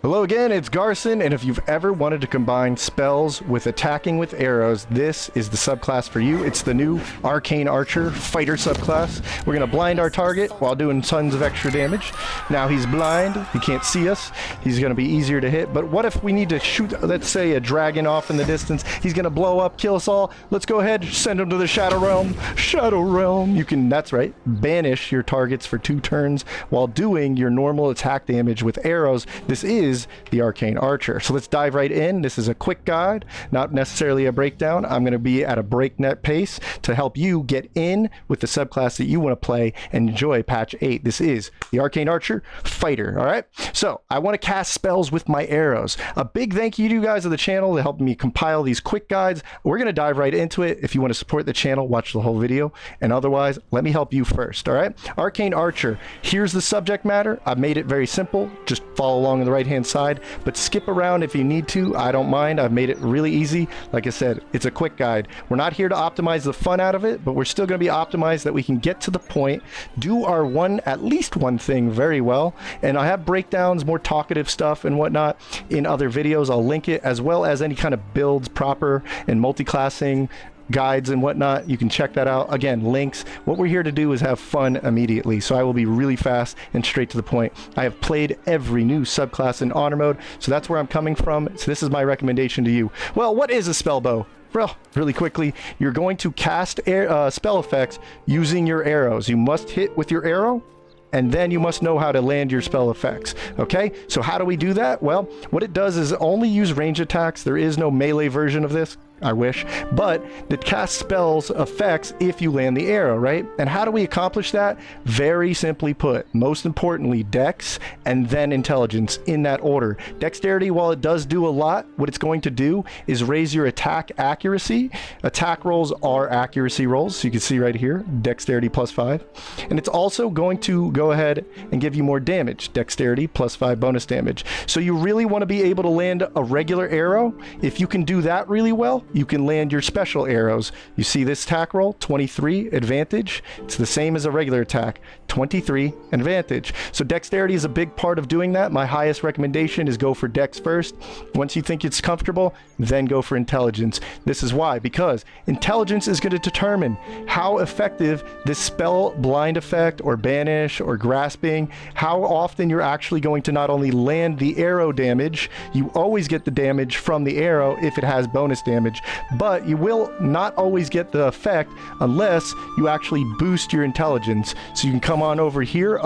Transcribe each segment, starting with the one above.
Hello again, it's Garson, and if you've ever wanted to combine spells with attacking with arrows, this is the subclass for you. It's the new Arcane Archer Fighter subclass. We're going to blind our target while doing tons of extra damage. Now he's blind, he can't see us, he's going to be easier to hit, but what if we need to shoot, let's say, a dragon off in the distance? He's going to blow up, kill us all. Let's go ahead, send him to the Shadow Realm. Shadow Realm. You can, that's right, banish your targets for 2 turns while doing your normal attack damage with arrows. This is the Arcane Archer. So let's dive right in. This is a quick guide, not necessarily a breakdown. I'm going to be at a breakneck pace to help you get in with the subclass that you want to play and enjoy patch 8. This is the Arcane Archer Fighter. All right. So I want to cast spells with my arrows. A big thank you to you guys of the channel to help me compile these quick guides. We're going to dive right into it. If you want to support the channel, watch the whole video. And otherwise, let me help you first. All right. Arcane Archer. Here's the subject matter. I've made it very simple. Just follow along on the right-hand side, but skip around if you need to. I don't mind. I've made it really easy. Like I said, it's a quick guide. We're not here to optimize the fun out of it, but we're still going to be optimized that we can get to the point, do our at least one thing very well. And I have breakdowns, more talkative stuff and whatnot in other videos. I'll link it, as well as any kind of builds proper and multi-classing guides and whatnot. You can check that out. Again, links. What we're here to do is have fun immediately, so I will be really fast and straight to the point. I have played every new subclass in honor mode, so that's where I'm coming from. So this is my recommendation to you. Well, what is a spell bow? Well, really quickly, you're going to cast spell effects using your arrows. You must hit with your arrow, and then you must know how to land your spell effects. Okay, so how do we do that? Well, what it does is only use range attacks. There is no melee version of this. I wish, but it casts spells effects if you land the arrow, right? And how do we accomplish that? Very simply put, most importantly, dex and then intelligence in that order. Dexterity, while it does do a lot, what it's going to do is raise your attack accuracy. Attack rolls are accuracy rolls, so you can see right here, dexterity +5. And it's also going to go ahead and give you more damage, dexterity +5 bonus damage. So you really want to be able to land a regular arrow. If you can do that really well, you can land your special arrows. You see this attack roll, 23 advantage. It's the same as a regular attack, 23 advantage. So dexterity is a big part of doing that. My highest recommendation is go for dex first. Once you think it's comfortable, then go for intelligence. This is why, because intelligence is going to determine how effective this spell blind effect or banish or grasping, how often you're actually going to not only land the arrow damage, you always get the damage from the arrow if it has bonus damage, but you will not always get the effect unless you actually boost your intelligence. So you can come on over here.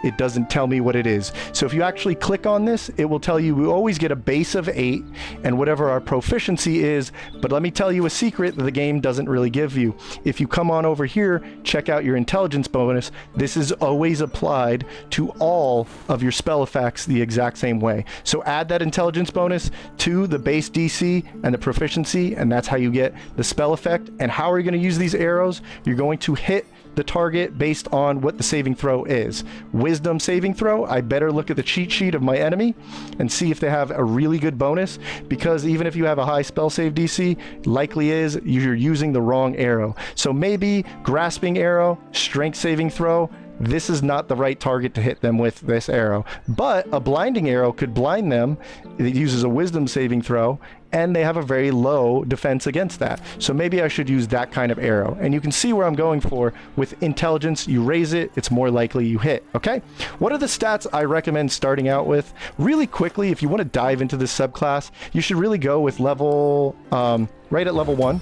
It doesn't tell me what it is. So if you actually click on this, it will tell you we always get a base of 8 and whatever our proficiency is. But let me tell you a secret that the game doesn't really give you. If you come on over here, check out your intelligence bonus. This is always applied to all of your spell effects the exact same way. So add that intelligence bonus to the base DC and the proficiency, and that's how you get the spell effect. And how are you going to use these arrows? You're going to hit the target based on what the saving throw is. Wisdom saving throw, I better look at the cheat sheet of my enemy and see if they have a really good bonus, because even if you have a high spell save DC, likely is you're using the wrong arrow. So maybe grasping arrow, strength saving throw, this is not the right target to hit them with this arrow. But a blinding arrow could blind them. It uses a wisdom saving throw, and they have a very low defense against that. So maybe I should use that kind of arrow. And you can see where I'm going for. With intelligence, you raise it, it's more likely you hit, okay? What are the stats I recommend starting out with? Really quickly, if you want to dive into this subclass, you should really go with level, right at level 1.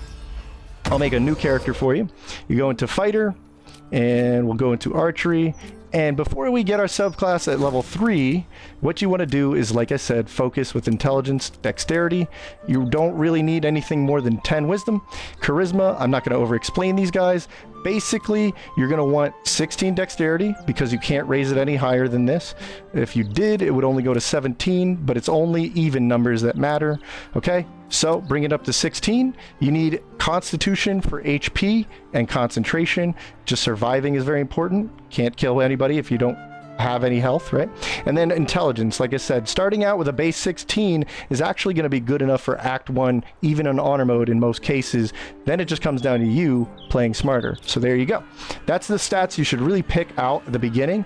I'll make a new character for you. You go into fighter, and we'll go into archery. And before we get our subclass at level 3, what you want to do is, like I said, focus with intelligence, dexterity. You don't really need anything more than 10 wisdom. Charisma, I'm not going to over explain these guys. Basically, you're going to want 16 dexterity because you can't raise it any higher than this. If you did, it would only go to 17, but it's only even numbers that matter. Okay, so bring it up to 16. You need constitution for HP and concentration. Just surviving is very important. Can't kill anybody if you don't have any health, right? And then intelligence, like I said, starting out with a base 16 is actually going to be good enough for Act 1, even in honor mode in most cases. Then it just comes down to you playing smarter. So there you go. That's the stats you should really pick out at the beginning.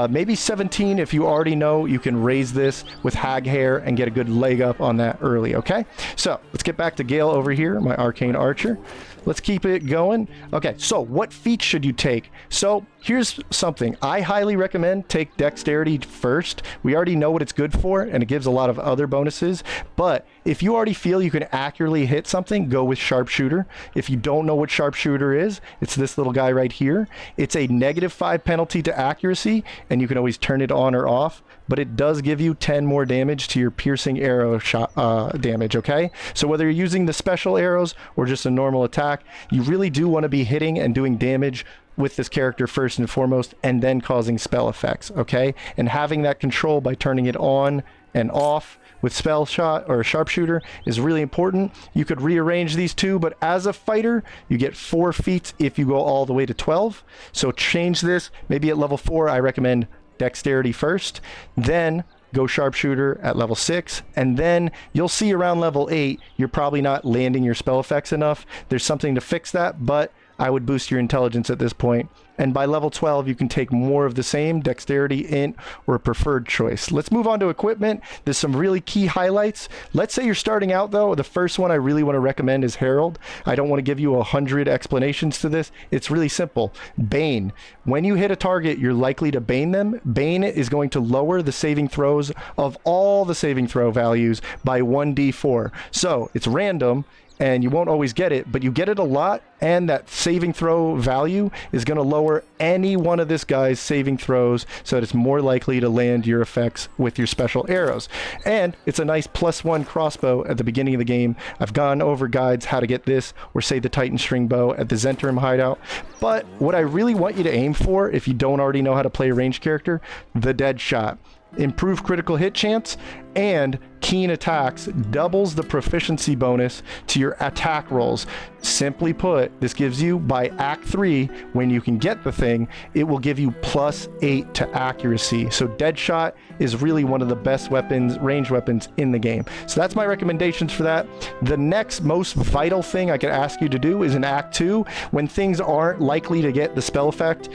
Maybe 17 if you already know you can raise this with hag hair and get a good leg up on that early, okay? So let's get back to Gale over here, my arcane archer. Let's keep it going. Okay, so what feats should you take? So here's something. I highly recommend take dexterity first. We already know what it's good for, and it gives a lot of other bonuses. But if you already feel you can accurately hit something, go with sharpshooter. If you don't know what sharpshooter is, it's this little guy right here. It's a -5 penalty to accuracy, and you can always turn it on or off. But it does give you 10 more damage to your piercing arrow shot damage, okay? So whether you're using the special arrows or just a normal attack, you really do want to be hitting and doing damage with this character first and foremost, and then causing spell effects, okay? And having that control by turning it on and off with spell shot or sharpshooter is really important. You could rearrange these two, but as a fighter, you get 4 feats if you go all the way to 12. So change this. Maybe at level 4, I recommend dexterity first, then go sharpshooter at level 6, and then you'll see around level 8 you're probably not landing your spell effects enough. There's something to fix that, but I would boost your intelligence at this point. And by level 12, you can take more of the same, dexterity, int, or a preferred choice. Let's move on to equipment. There's some really key highlights. Let's say you're starting out though. The first one I really want to recommend is Herald. I don't want to give you 100 explanations to this. It's really simple. Bane. When you hit a target, you're likely to Bane them. Bane is going to lower the saving throws of all the saving throw values by 1d4. So it's random, and you won't always get it, but you get it a lot, and that saving throw value is going to lower any one of this guy's saving throws, so that it's more likely to land your effects with your special arrows. And it's a nice +1 crossbow at the beginning of the game. I've gone over guides how to get this, or say the Titan string bow at the Zentrum hideout. But what I really want you to aim for, if you don't already know how to play a ranged character, the dead shot. Improve critical hit chance, and keen attacks doubles the proficiency bonus to your attack rolls. Simply put, this gives you, by Act 3, when you can get the thing, it will give you +8 to accuracy. So Deadshot is really one of the best weapons, ranged weapons in the game. So that's my recommendations for that. The next most vital thing I could ask you to do is in Act 2, when things aren't likely to get the spell effect,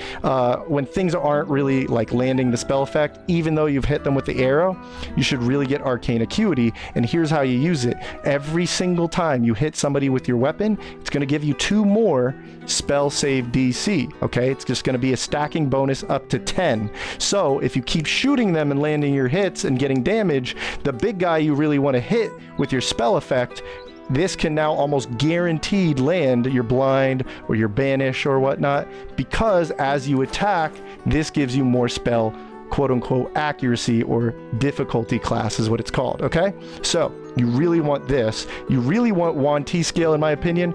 when things aren't really like landing the spell effect, even though you've hit them with the arrow, you should really get Arcane Acuity. And here's how you use it. Every single time you hit somebody with your weapon, it's going to give you 2 more spell save DC, okay? It's just going to be a stacking bonus up to 10. So if you keep shooting them and landing your hits and getting damage, the big guy you really want to hit with your spell effect, this can now almost guaranteed land your blind or your banish or whatnot, because as you attack, this gives you more spell quote-unquote accuracy, or difficulty class is what it's called, okay? So you really want this. You really want Yuan Ti scale, in my opinion,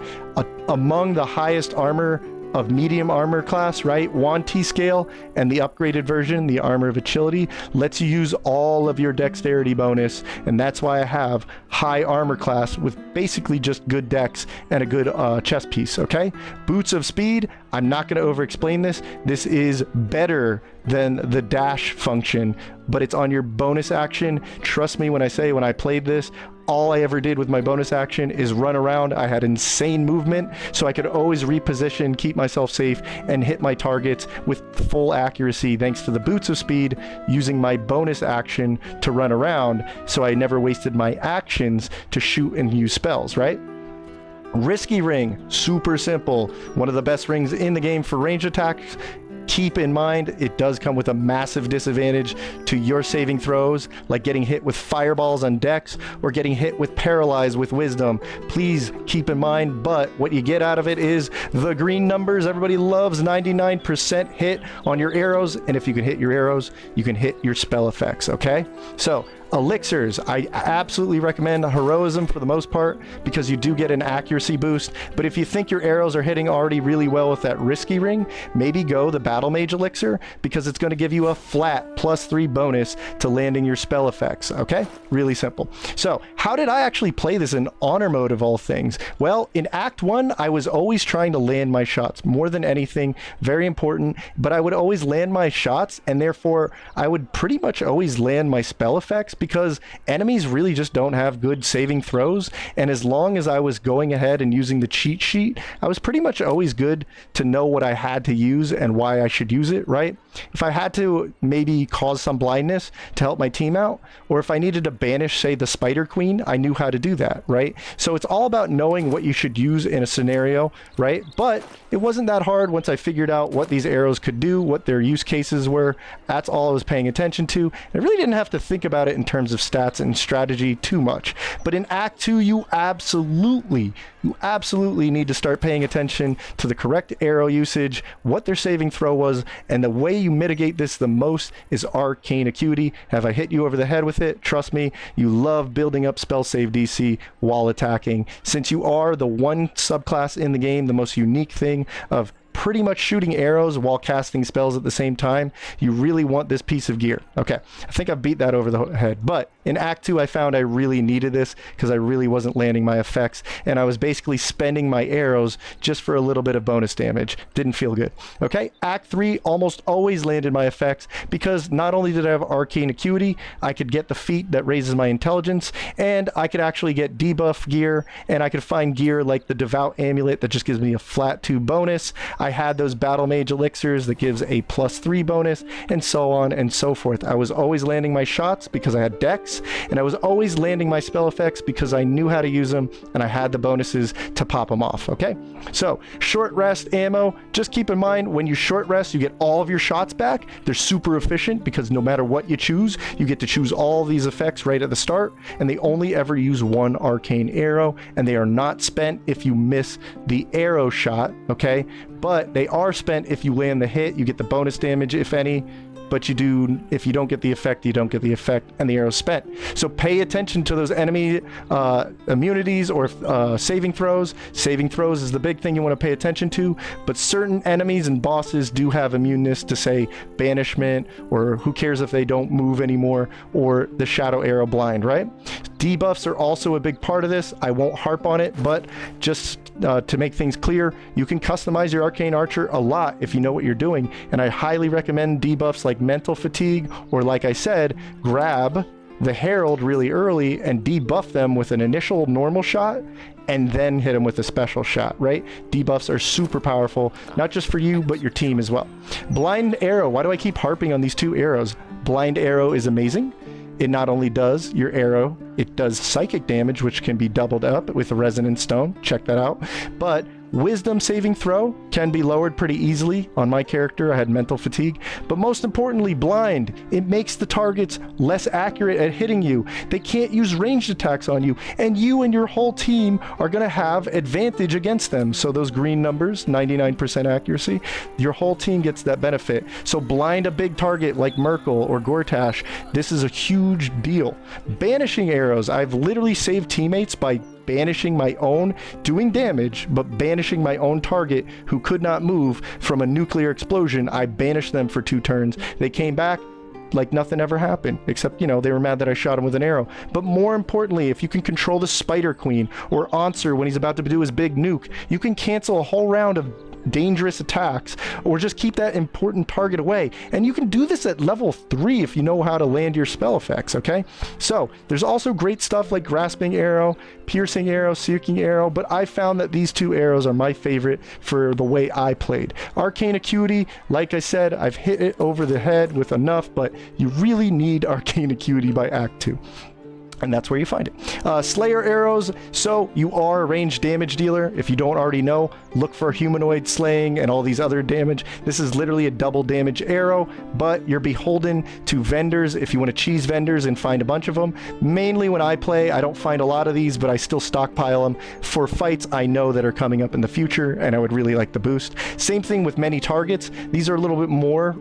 among the highest armor of medium armor class, right? Yuan Ti scale and the upgraded version, the armor of agility, lets you use all of your dexterity bonus, and that's why I have high armor class with basically just good dex and a good chest piece, okay? Boots of speed, I'm not going to over explain this. This is better than the dash function, but it's on your bonus action. Trust me when I say, when I played this, all I ever did with my bonus action is run around. I had insane movement, so I could always reposition, keep myself safe, and hit my targets with full accuracy thanks to the boots of speed, using my bonus action to run around, so I never wasted my actions to shoot and use spells, right? Risky ring, super simple. One of the best rings in the game for range attacks. Keep in mind, it does come with a massive disadvantage to your saving throws, like getting hit with fireballs on dex or getting hit with paralyze with wisdom. Please keep in mind, but what you get out of it is the green numbers. Everybody loves 99% hit on your arrows, and if you can hit your arrows, you can hit your spell effects, okay? So Elixirs, I absolutely recommend Heroism for the most part because you do get an accuracy boost, but if you think your arrows are hitting already really well with that risky ring, maybe go the Battle Mage Elixir because it's going to give you a flat +3 bonus to landing your spell effects, okay? Really simple. So, how did I actually play this in honor mode of all things? Well, in Act 1, I was always trying to land my shots, more than anything, very important, but I would always land my shots, and therefore, I would pretty much always land my spell effects because enemies really just don't have good saving throws, and as long as I was going ahead and using the cheat sheet, I was pretty much always good to know what I had to use and why I should use it, right? If I had to maybe cause some blindness to help my team out, or if I needed to banish, say, the Spider Queen, I knew how to do that, right? So it's all about knowing what you should use in a scenario, right? But it wasn't that hard once I figured out what these arrows could do, what their use cases were. That's all I was paying attention to. I really didn't have to think about it in terms of stats and strategy too much. But in Act 2, you absolutely need to start paying attention to the correct arrow usage, what their saving throw was, and the way you mitigate this the most is Arcane Acuity. Have I hit you over the head with it? Trust me, you love building up spell save DC while attacking. Since you are the one subclass in the game, the most unique thing of pretty much shooting arrows while casting spells at the same time, you really want this piece of gear. Okay, I think I've beat that over the head, but in Act 2 I found I really needed this because I really wasn't landing my effects and I was basically spending my arrows just for a little bit of bonus damage. Didn't feel good. Okay, Act 3 almost always landed my effects because not only did I have Arcane Acuity, I could get the feat that raises my intelligence, and I could actually get debuff gear, and I could find gear like the Devout Amulet that just gives me a flat 2 bonus. I had those Battle Mage Elixirs that gives a +3 bonus, and so on and so forth. I was always landing my shots because I had Dex, and I was always landing my spell effects because I knew how to use them, and I had the bonuses to pop them off, okay? So, short rest ammo, just keep in mind, when you short rest, you get all of your shots back. They're super efficient because no matter what you choose, you get to choose all these effects right at the start, and they only ever use one arcane arrow, and they are not spent if you miss the arrow shot, okay? But they are spent if you land the hit. You get the bonus damage, if any, but if you don't get the effect, you don't get the effect, and the arrow's spent. So pay attention to those enemy immunities or saving throws. Saving throws is the big thing you want to pay attention to, but certain enemies and bosses do have immuneness to, say, banishment, or who cares if they don't move anymore, or the shadow arrow blind, right? Debuffs are also a big part of this. I won't harp on it, but just to make things clear, you can customize your Arcane Archer a lot if you know what you're doing, and I highly recommend debuffs like Mental Fatigue, or like I said, grab the Herald really early and debuff them with an initial normal shot, and then hit them with a special shot, right? Debuffs are super powerful, not just for you, but your team as well. Blind Arrow, why do I keep harping on these two arrows? Blind Arrow is amazing. It not only does your arrow, it does psychic damage, which can be doubled up with a resonant stone. Check that out. But Wisdom saving throw can be lowered pretty easily. On my character, I had mental fatigue. But most importantly, blind. It makes the targets less accurate at hitting you. They can't use ranged attacks on you. And you and your whole team are going to have advantage against them. So those green numbers, 99% accuracy, your whole team gets that benefit. So blind a big target like Merkel or Gortash. This is a huge deal. Banishing arrows. I've literally saved teammates by banishing my own, doing damage, but banishing my own target who could not move from a nuclear explosion. I banished them for 2 turns. They came back like nothing ever happened, except, you know, they were mad that I shot him with an arrow. But more importantly, if you can control the Spider Queen or Answer when he's about to do his big nuke, you can cancel a whole round of dangerous attacks or just keep that important target away. And you can do this at level 3 if you know how to land your spell effects, okay? So there's also great stuff like Grasping Arrow, Piercing Arrow, Seeking Arrow, but I found that these 2 arrows are my favorite for the way I played. Arcane Acuity, like I said, I've hit it over the head with enough, but you really need Arcane Acuity by Act 2. And that's where you find it. Slayer arrows, so you are a ranged damage dealer. If you don't already know, look for humanoid slaying and all these other damage. This is literally a double damage arrow, but you're beholden to vendors if you want to cheese vendors and find a bunch of them. Mainly when I play, I don't find a lot of these, but I still stockpile them for fights I know that are coming up in the future, and I would really like the boost. Same thing with many targets. These are a little bit more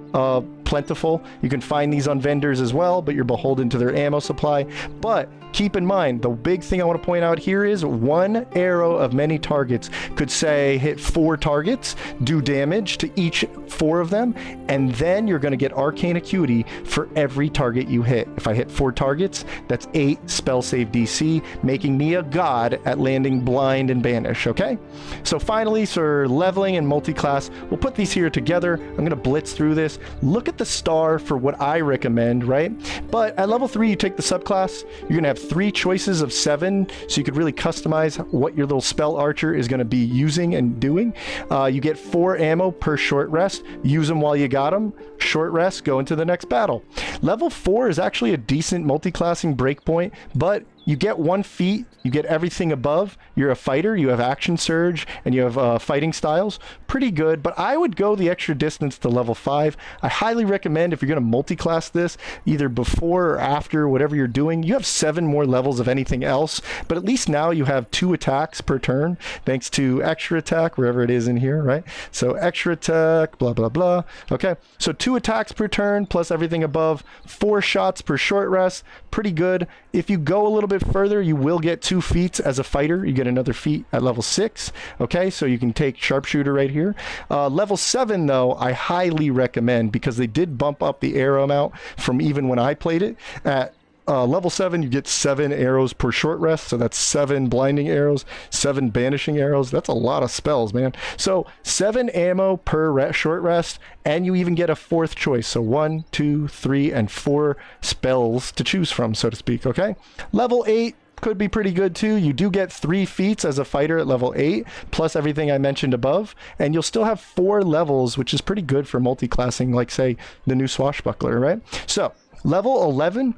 plentiful. You can find these on vendors as well, but you're beholden to their ammo supply. But keep in mind, the big thing I want to point out here is one arrow of many targets could say hit 4 targets, do damage to each 4 of them, and then you're going to get arcane acuity for every target you hit. If I hit 4 targets, that's 8 spell save DC, making me a god at landing blind and banish, okay? So finally, for leveling and multi-class, we'll put these here together. I'm going to blitz through this. Look at the star for what I recommend, right? But at level 3, you take the subclass, you're going to have 3 choices of 7, so you could really customize what your little spell archer is going to be using and doing. You get 4 ammo per short rest. Use them while you got them. Short rest, go into the next battle. Level 4 is actually a decent multi-classing breakpoint, but you get 1 feat, you get everything above. You're a fighter, you have action surge, and you have fighting styles. Pretty good, but I would go the extra distance to level 5. I highly recommend if you're going to multi-class this, either before or after, whatever you're doing, you have 7 more levels of anything else, but at least now you have 2 attacks per turn, thanks to extra attack, wherever it is in here, right? So extra attack, blah, blah, blah. Okay, so 2 attacks per turn, plus everything above, 4 shots per short rest, pretty good. If you go a little bit further, you will get 2 feats as a fighter. You get another feat at level 6. Okay, so you can take sharpshooter right here. Level 7, though, I highly recommend because they did bump up the arrow amount from even when I played it. At level 7, you get 7 arrows per short rest, so that's 7 blinding arrows, 7 banishing arrows. That's a lot of spells, man. So 7 ammo per short rest, and you even get a 4th choice. So 1, 2, 3, and 4 spells to choose from, so to speak, okay? Level 8 could be pretty good too. You do get 3 feats as a fighter at level 8, plus everything I mentioned above, and you'll still have 4 levels, which is pretty good for multi-classing, like, say, the new swashbuckler, right? So level 11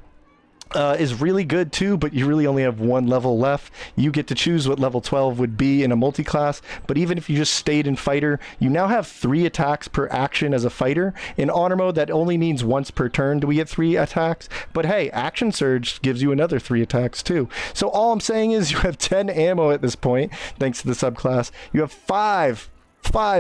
is really good too, but you really only have 1 level left. You get to choose what level 12 would be in a multi-class, but even if you just stayed in fighter, you now have 3 attacks per action as a fighter. In honor mode, that only means once per turn do we get 3 attacks, but hey, action surge gives you another 3 attacks too. So all I'm saying is you have 10 ammo at this point, thanks to the subclass. You have 5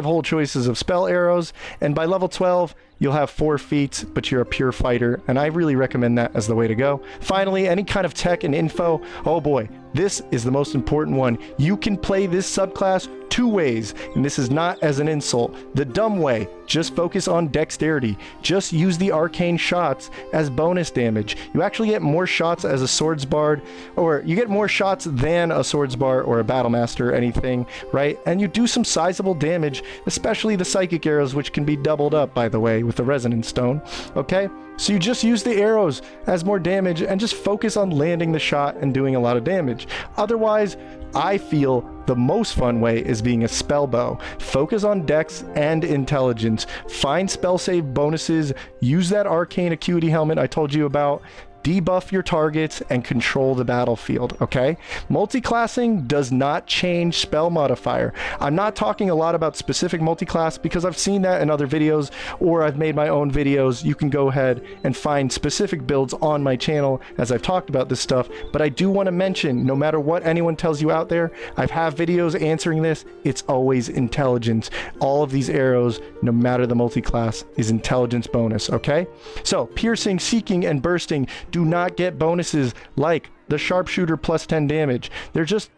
whole choices of spell arrows, and by level 12 you'll have 4 feats, but you're a pure fighter, and I really recommend that as the way to go. Finally, any kind of tech and info, oh boy, this is the most important one. You can play this subclass 2 ways, and this is not as an insult. The dumb way, just focus on dexterity. Just use the arcane shots as bonus damage. You actually get more shots as a swords bard, or you get more shots than a swords bard or a battle master or anything, right? And you do some sizable damage, especially the psychic arrows, which can be doubled up, by the way, with the resonance stone, okay? So you just use the arrows as more damage and just focus on landing the shot and doing a lot of damage. Otherwise, I feel the most fun way is being a spell bow. Focus on dex and intelligence. Find spell save bonuses. Use that arcane acuity helmet I told you about. Debuff your targets and control the battlefield, okay? Multi-classing does not change spell modifier. I'm not talking a lot about specific multi-class because I've seen that in other videos, or I've made my own videos. You can go ahead and find specific builds on my channel as I've talked about this stuff, but I do want to mention, no matter what anyone tells you out there, I have videos answering this. It's always intelligence. All of these arrows, no matter the multi-class, is intelligence bonus, okay? So piercing, seeking, and bursting do not get bonuses like the sharpshooter plus 10 damage. They're just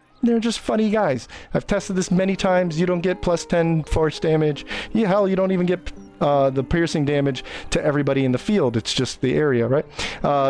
funny guys. I've tested this many times. You don't get plus 10 force damage. Yeah, hell, you don't even get the piercing damage to everybody in the field. It's just the area, right?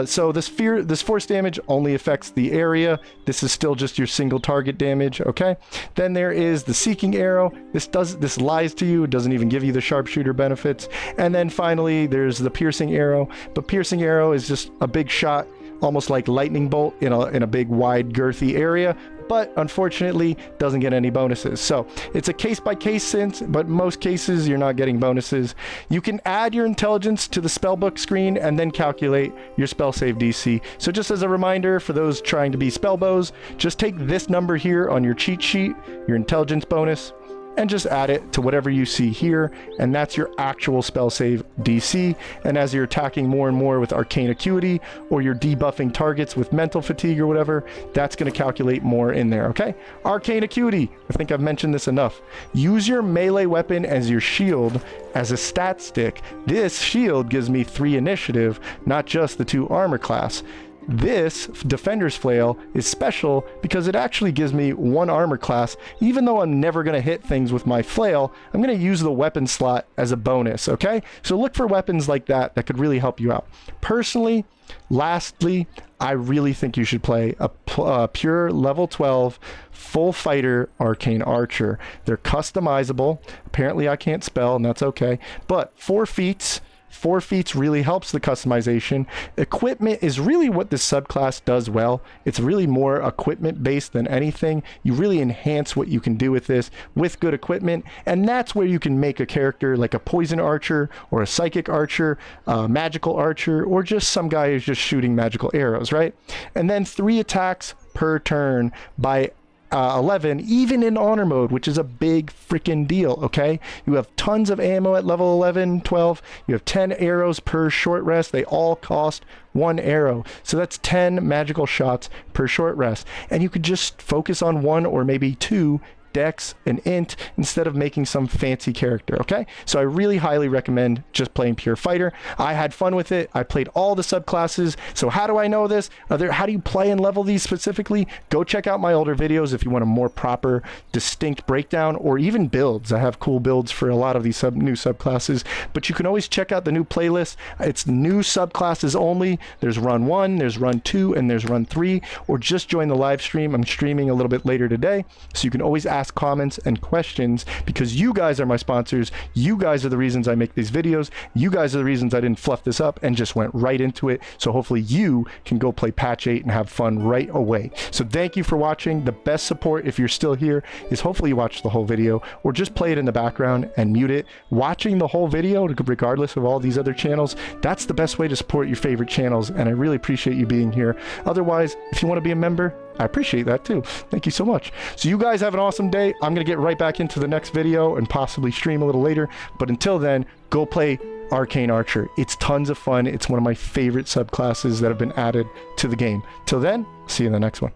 So this force damage only affects the area. This is still just your single target damage, okay? Then there is the seeking arrow. This lies to you. It doesn't even give you the sharpshooter benefits. And then finally, there's the piercing arrow. But piercing arrow is just a big shot, almost like lightning bolt in a big wide girthy area, but unfortunately doesn't get any bonuses. So it's a case-by-case sense, but most cases you're not getting bonuses. You can add your intelligence to the spellbook screen and then calculate your spell save DC. So just as a reminder for those trying to be spell bows, just take this number here on your cheat sheet, your intelligence bonus, and just add it to whatever you see here, and that's your actual spell save DC. And as you're attacking more and more with Arcane Acuity, or you're debuffing targets with Mental Fatigue or whatever, that's going to calculate more in there, okay? Arcane Acuity, I think I've mentioned this enough. Use your melee weapon as your shield as a stat stick. This shield gives me 3 initiative, not just the 2 armor class. This Defender's Flail is special because it actually gives me 1 armor class. Even though I'm never going to hit things with my flail, I'm going to use the weapon slot as a bonus, okay? So look for weapons like that that could really help you out. Personally, lastly, I really think you should play a pure level 12 full fighter Arcane Archer. They're customizable. Apparently I can't spell, and that's okay. But 4 feats. 4 feats really helps the customization. Equipment is really what this subclass does well. It's really more equipment based than anything. You really enhance what you can do with this with good equipment, and that's where you can make a character like a poison archer or a psychic archer, a magical archer, or just some guy who's just shooting magical arrows, right? And then 3 attacks per turn by 11, even in honor mode, which is a big freaking deal, okay? You have tons of ammo at level 11, 12. You have 10 arrows per short rest. They all cost 1 arrow. So that's 10 magical shots per short rest. And you could just focus on 1 or maybe 2 dex and int instead of making some fancy character, okay? So I really highly recommend just playing pure fighter. I had fun with it. I played all the subclasses. So how do I know this? How do you play and level these specifically? Go check out my older videos if you want a more proper, distinct breakdown, or even builds. I have cool builds for a lot of these new subclasses, but you can always check out the new playlist. It's new subclasses only. There's run 1, there's run 2, and there's run 3, or just join the live stream. I'm streaming a little bit later today, so you can always ask comments and questions, because you guys are my sponsors. You guys are the reasons I make these videos. You guys are the reasons I didn't fluff this up and just went right into it. So hopefully you can go play patch 8 and have fun right away. So thank you for watching. The best support, if you're still here, is hopefully you watch the whole video or just play it in the background and mute it. Watching the whole video, regardless of all these other channels, that's the best way to support your favorite channels, and I really appreciate you being here. Otherwise, if you want to be a member, I appreciate that too. Thank you so much. So you guys have an awesome day. I'm going to get right back into the next video and possibly stream a little later. But until then, go play Arcane Archer. It's tons of fun. It's one of my favorite subclasses that have been added to the game. Till then, see you in the next one.